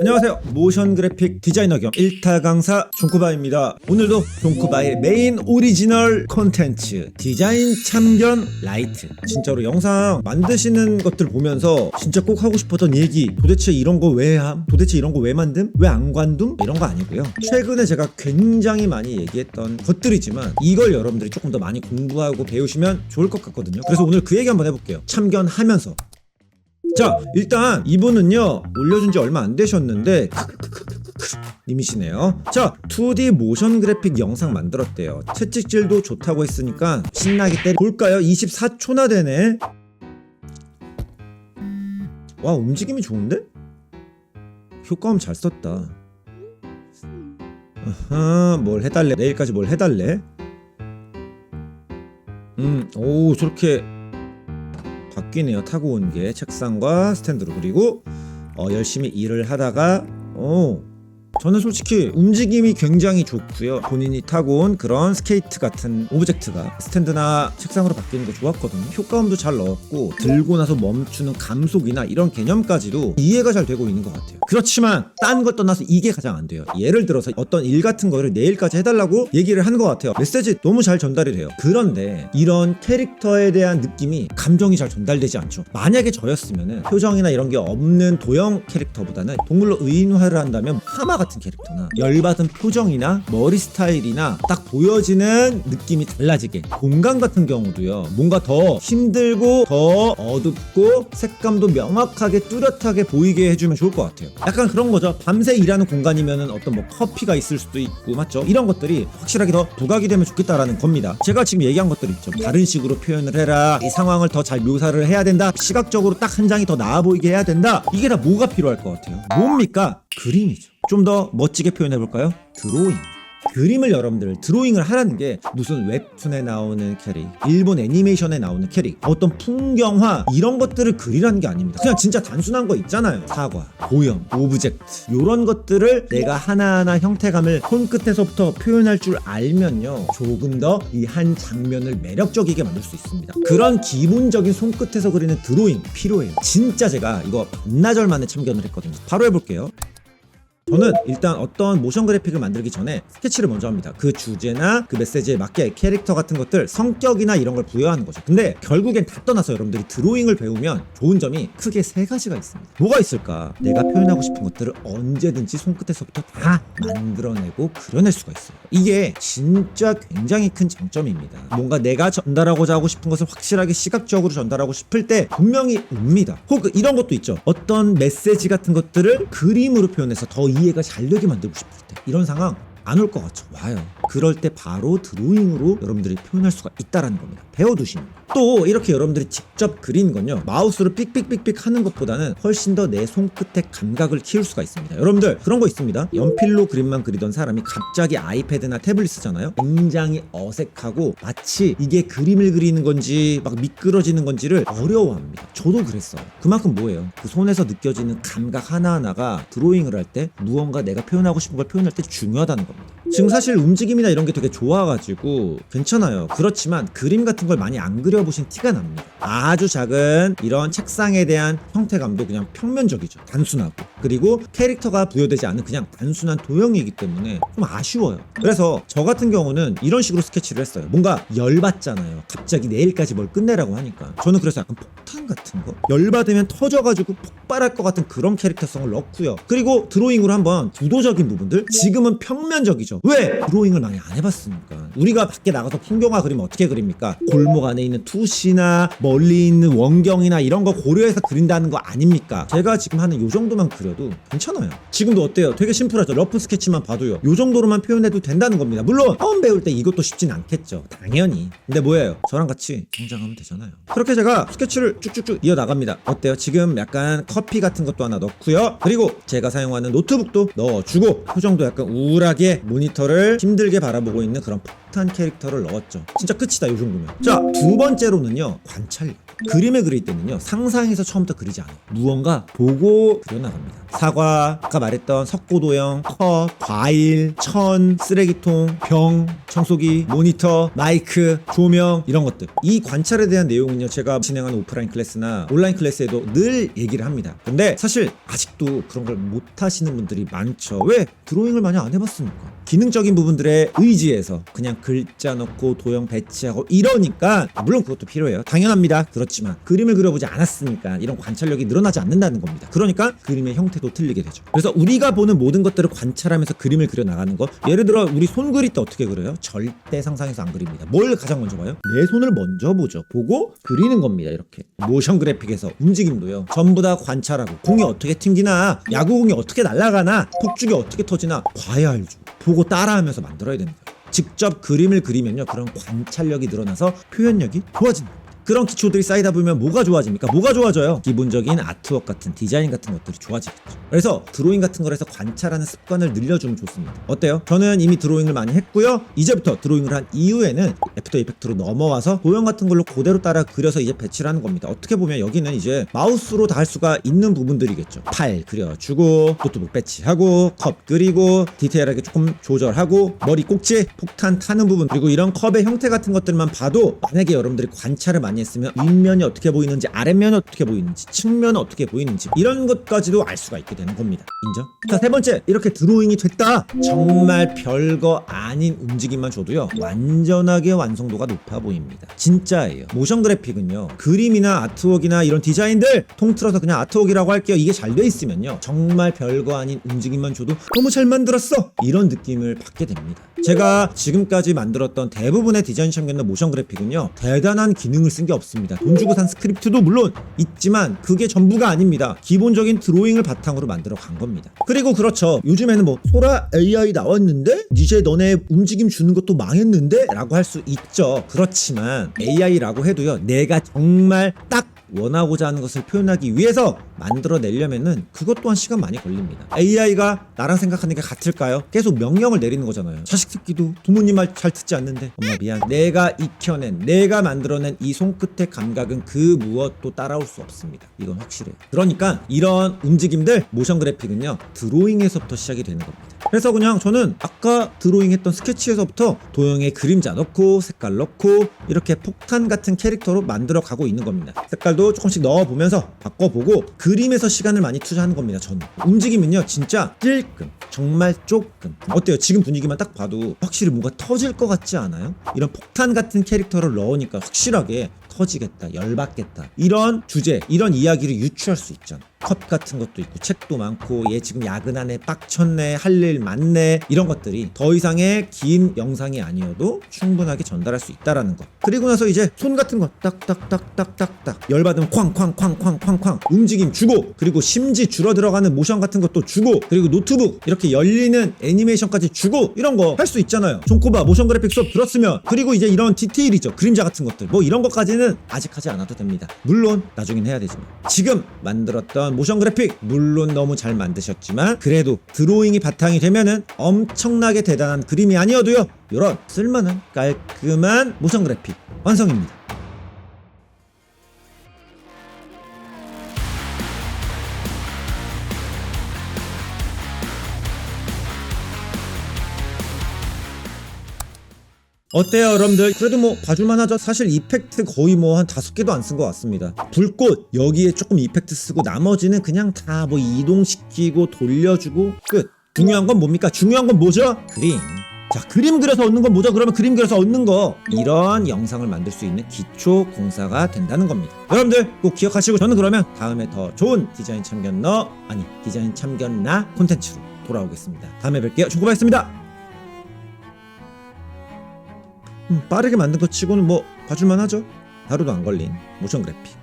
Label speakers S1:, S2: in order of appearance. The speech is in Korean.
S1: 안녕하세요. 모션 그래픽 디자이너 겸 1타 강사 존쿠바입니다. 오늘도 존쿠바의 메인 오리지널 콘텐츠 디자인 참견 라이트, 진짜로 영상 만드시는 것들 보면서 진짜 꼭 하고 싶었던 얘기, 도대체 이런 거 왜 함? 도대체 이런 거 왜 만듦? 왜 안 관둠? 이런 거 아니고요. 최근에 제가 굉장히 많이 얘기했던 것들이지만 이걸 여러분들이 조금 더 많이 공부하고 배우시면 좋을 것 같거든요. 그래서 오늘 그 얘기 한번 해볼게요. 참견하면서. 자, 일단 이분은요 올려준 지 얼마 안 되셨는데 님이시네요. 자, 2D 모션 그래픽 영상 만들었대요. 채찍질도 좋다고 했으니까 신나게 때려 볼까요? 24초나 되네. 와, 움직임이 좋은데? 효과음 잘 썼다. 아하, 뭘 해달래? 내일까지 뭘 해달래? 오, 저렇게 바뀌네요. 타고 온 게 책상과 스탠드로. 그리고 열심히 일을 하다가 저는 솔직히 움직임이 굉장히 좋고요. 본인이 타고 온 그런 스케이트 같은 오브젝트가 스탠드나 책상으로 바뀌는 거 좋았거든요. 효과음도 잘 넣었고 들고 나서 멈추는 감속이나 이런 개념까지도 이해가 잘 되고 있는 것 같아요. 그렇지만 딴 걸 떠나서 이게 가장 안 돼요. 예를 들어서 어떤 일 같은 거를 내일까지 해달라고 얘기를 한 것 같아요. 메시지 너무 잘 전달이 돼요. 그런데 이런 캐릭터에 대한 느낌이, 감정이 잘 전달되지 않죠. 만약에 저였으면 표정이나 이런 게 없는 도형 캐릭터보다는 동물로 의인화를 한다면 하마 같은 캐릭터나 열받은 표정이나 머리 스타일이나 딱 보여지는 느낌이 달라지게, 공간 같은 경우도요 뭔가 더 힘들고 더 어둡고 색감도 명확하게 뚜렷하게 보이게 해주면 좋을 것 같아요. 약간 그런 거죠. 밤새 일하는 공간이면은 어떤 뭐 커피가 있을 수도 있고, 맞죠? 이런 것들이 확실하게 더 부각이 되면 좋겠다라는 겁니다. 제가 지금 얘기한 것들 있죠. 다른 식으로 표현을 해라, 이 상황을 더 잘 묘사를 해야 된다, 시각적으로 딱 한 장이 더 나아 보이게 해야 된다. 이게 다 뭐가 필요할 것 같아요? 뭡니까? 그림이죠. 좀 더 멋지게 표현해볼까요? 드로잉. 그림을 여러분들 드로잉을 하라는 게 무슨 웹툰에 나오는 캐릭, 일본 애니메이션에 나오는 캐릭, 어떤 풍경화 이런 것들을 그리라는 게 아닙니다. 그냥 진짜 단순한 거 있잖아요. 사과, 고형, 오브젝트 이런 것들을 내가 하나하나 형태감을 손끝에서부터 표현할 줄 알면요 조금 더 이 한 장면을 매력적이게 만들 수 있습니다. 그런 기본적인 손끝에서 그리는 드로잉 필요해요. 진짜 제가 이거 반나절 만에 참견을 했거든요. 바로 해볼게요. 저는 일단 어떤 모션 그래픽을 만들기 전에 스케치를 먼저 합니다. 그 주제나 그 메시지에 맞게 캐릭터 같은 것들, 성격이나 이런 걸 부여하는 거죠. 근데 결국엔 다 떠나서 여러분들이 드로잉을 배우면 좋은 점이 크게 3가지가 있습니다. 뭐가 있을까? 내가 표현하고 싶은 것들을 언제든지 손끝에서부터 다 만들어내고 그려낼 수가 있어요. 이게 진짜 굉장히 큰 장점입니다. 뭔가 내가 전달하고자 하고 싶은 것을 확실하게 시각적으로 전달하고 싶을 때 분명히 옵니다. 혹은 이런 것도 있죠. 어떤 메시지 같은 것들을 그림으로 표현해서 더 이해가 잘 되게 만들고 싶을 때, 이런 상황 안 올 것 같죠? 와요. 그럴 때 바로 드로잉으로 여러분들이 표현할 수가 있다라는 겁니다. 배워두시면. 또 이렇게 여러분들이 직접 그리는 건요 마우스로 삑삑삑삑 하는 것보다는 훨씬 더 내 손끝의 감각을 키울 수가 있습니다. 여러분들 그런 거 있습니다. 연필로 그림만 그리던 사람이 갑자기 아이패드나 태블릿 쓰잖아요. 굉장히 어색하고 마치 이게 그림을 그리는 건지 막 미끄러지는 건지를 어려워합니다. 저도 그랬어요. 그만큼 뭐예요? 그 손에서 느껴지는 감각 하나하나가 드로잉을 할 때 무언가 내가 표현하고 싶은 걸 표현할 때 중요하다는 겁니다. 지금 사실 움직임이나 이런 게 되게 좋아가지고 괜찮아요. 그렇지만 그림 같은 걸 많이 안 그려보신 티가 납니다. 아주 작은 이런 책상에 대한 형태감도 그냥 평면적이죠. 단순하고. 그리고 캐릭터가 부여되지 않은 그냥 단순한 도형이기 때문에 좀 아쉬워요. 그래서 저 같은 경우는 이런 식으로 스케치를 했어요. 뭔가 열받잖아요. 갑자기 내일까지 뭘 끝내라고 하니까. 저는 그래서 약간 폭탄 같은 거, 열받으면 터져가지고 폭발할 것 같은 그런 캐릭터성을 넣고요. 그리고 드로잉으로 한번 구도적인 부분들, 지금은 평면적이죠. 왜? 드로잉을 많이 안 해봤으니까. 우리가 밖에 나가서 풍경화 그리면 어떻게 그립니까? 골목 안에 있는 투시나 멀리 있는 원경이나 이런 거 고려해서 그린다는 거 아닙니까? 제가 지금 하는 요 정도만 그려도 괜찮아요. 지금도 어때요? 되게 심플하죠? 러프 스케치만 봐도요 요 정도로만 표현해도 된다는 겁니다. 물론 처음 배울 때 이것도 쉽진 않겠죠, 당연히. 근데 뭐예요? 저랑 같이 성장하면 되잖아요. 그렇게 제가 스케치를 쭉쭉쭉 이어나갑니다. 어때요? 지금 약간 커피 같은 것도 하나 넣고요. 그리고 제가 사용하는 노트북도 넣어주고, 표정도 약간 우울하게 모니터를 힘들게 바라보고 있는 그런 폭탄 캐릭터를 넣었죠. 진짜 끝이다 이 정도면. 자, 두 번째로는요, 관찰력. 그림을 그릴 때는요, 상상해서 처음부터 그리지 않아요. 무언가 보고 그려나갑니다. 사과, 아까 말했던 석고도형, 컵, 과일, 천, 쓰레기통, 병, 청소기, 모니터, 마이크, 조명, 이런 것들. 이 관찰에 대한 내용은요, 제가 진행하는 오프라인 클래스나 온라인 클래스에도 늘 얘기를 합니다. 근데 사실 아직도 그런 걸 못하시는 분들이 많죠. 왜? 드로잉을 많이 안 해봤으니까. 기능적인 부분들에 의지해서 그냥 글자 넣고 도형 배치하고 이러니까, 물론 그것도 필요해요. 당연합니다. 그렇지만 그림을 그려보지 않았으니까 이런 관찰력이 늘어나지 않는다는 겁니다. 그러니까 그림의 형태도 틀리게 되죠. 그래서 우리가 보는 모든 것들을 관찰하면서 그림을 그려 나가는 거, 예를 들어 우리 손 그릴 때 어떻게 그려요? 절대 상상해서 안 그립니다. 뭘 가장 먼저 봐요? 내 손을 먼저 보죠. 보고 그리는 겁니다. 이렇게 모션 그래픽에서 움직임도요, 전부 다 관찰하고, 공이 어떻게 튕기나, 야구공이 어떻게 날아가나, 폭죽이 어떻게 터지나 봐야 알죠. 보고 따라하면서 만들어야 되는 거예요. 직접 그림을 그리면요, 그런 관찰력이 늘어나서 표현력이 좋아진다. 그런 기초들이 쌓이다 보면 뭐가 좋아집니까? 뭐가 좋아져요? 기본적인 아트웍 같은 디자인 같은 것들이 좋아지겠죠. 그래서 드로잉 같은 걸 해서 관찰하는 습관을 늘려주면 좋습니다. 어때요? 저는 이미 드로잉을 많이 했고요. 이제부터 드로잉을 한 이후에는 애프터 이펙트로 넘어와서 도형 같은 걸로 그대로 따라 그려서 이제 배치를 하는 겁니다. 어떻게 보면 여기는 이제 마우스로 다 할 수가 있는 부분들이겠죠. 팔 그려주고, 노트북 배치하고, 컵 그리고, 디테일하게 조금 조절하고, 머리 꼭지, 폭탄 타는 부분, 그리고 이런 컵의 형태 같은 것들만 봐도, 만약에 여러분들이 관찰을 많이 했으면 윗면이 어떻게 보이는지, 아랫면이 어떻게 보이는지, 측면은 어떻게 보이는지, 이런 것까지도 알 수가 있게 되는 겁니다. 인정? 자, 세 번째, 이렇게 드로잉이 됐다. 정말 별거 아닌 움직임만 줘도요, 완전하게 완성도가 높아 보입니다. 진짜예요. 모션 그래픽은요, 그림이나 아트웍이나 이런 디자인들 통틀어서 그냥 아트웍이라고 할게요. 이게 잘 돼 있으면요, 정말 별거 아닌 움직임만 줘도 너무 잘 만들었어, 이런 느낌을 받게 됩니다. 제가 지금까지 만들었던 대부분의 디자인 참견의 모션 그래픽은요, 대단한 기능을 쓴 게 없습니다. 돈 주고 산 스크립트도 물론 있지만 그게 전부가 아닙니다. 기본적인 드로잉을 바탕으로 만들어 간 겁니다. 그리고 그렇죠, 요즘에는 뭐 소라 AI 나왔는데 이제 너네 움직임 주는 것도 망했는데 라고 할 수 있죠. 그렇지만 AI라고 해도요, 내가 정말 딱 원하고자 하는 것을 표현하기 위해서 만들어내려면은 그것 또한 시간 많이 걸립니다. AI가 나랑 생각하는 게 같을까요? 계속 명령을 내리는 거잖아요. 자식 새끼도 부모님 말 잘 듣지 않는데 엄마 미안. 내가 익혀낸, 내가 만들어낸 이 손끝의 감각은 그 무엇도 따라올 수 없습니다. 이건 확실해요. 그러니까 이런 움직임들, 모션 그래픽은요, 드로잉에서부터 시작이 되는 겁니다. 그래서 그냥 저는 아까 드로잉 했던 스케치에서부터 도형에 그림자 넣고, 색깔 넣고, 이렇게 폭탄 같은 캐릭터로 만들어 가고 있는 겁니다. 색깔도 조금씩 넣어보면서 바꿔보고, 그림에서 시간을 많이 투자하는 겁니다. 저는 움직임은요, 진짜 찔끔, 정말 조금. 어때요? 지금 분위기만 딱 봐도 확실히 뭔가 터질 것 같지 않아요? 이런 폭탄 같은 캐릭터를 넣으니까 확실하게 터지겠다, 열받겠다, 이런 주제, 이런 이야기를 유추할 수 있잖아. 컵 같은 것도 있고, 책도 많고, 얘 지금 야근하네, 빡쳤네, 할 일 많네, 이런 것들이 더 이상의 긴 영상이 아니어도 충분하게 전달할 수 있다라는 거. 그리고 나서 이제 손 같은 거 딱딱딱딱딱딱, 열받으면 쾅쾅쾅쾅쾅쾅 움직임 주고, 그리고 심지 줄어들어가는 모션 같은 것도 주고, 그리고 노트북 이렇게 열리는 애니메이션까지 주고, 이런 거 할 수 있잖아요. 존코바 모션 그래픽 수업 들었으면. 그리고 이제 이런 디테일이죠, 그림자 같은 것들, 뭐 이런 것까지는 아직 하지 않아도 됩니다. 물론 나중엔 해야 되지만, 지금 만들었던 모션 그래픽 물론 너무 잘 만드셨지만, 그래도 드로잉이 바탕이 되면은 엄청나게 대단한 그림이 아니어도요, 이런 쓸만한 깔끔한 모션 그래픽 완성입니다. 어때요 여러분들? 그래도 뭐 봐줄만 하죠? 사실 이펙트 거의 뭐 한 5개도 안 쓴 것 같습니다. 불꽃 여기에 조금 이펙트 쓰고, 나머지는 그냥 다 뭐 이동시키고 돌려주고 끝. 중요한 건 뭡니까? 중요한 건 뭐죠? 그림. 자, 그림 그려서 얻는 건 뭐죠? 그러면 그림 그려서 얻는 거, 이런 영상을 만들 수 있는 기초 공사가 된다는 겁니다. 여러분들 꼭 기억하시고, 저는 그러면 다음에 더 좋은 디자인 참견너, 아니 디자인 참견나 콘텐츠로 돌아오겠습니다. 다음에 뵐게요. 조코바였습니다. 빠르게 만든 것 치고는 뭐 봐줄만 하죠? 하루도 안 걸린 모션 그래픽.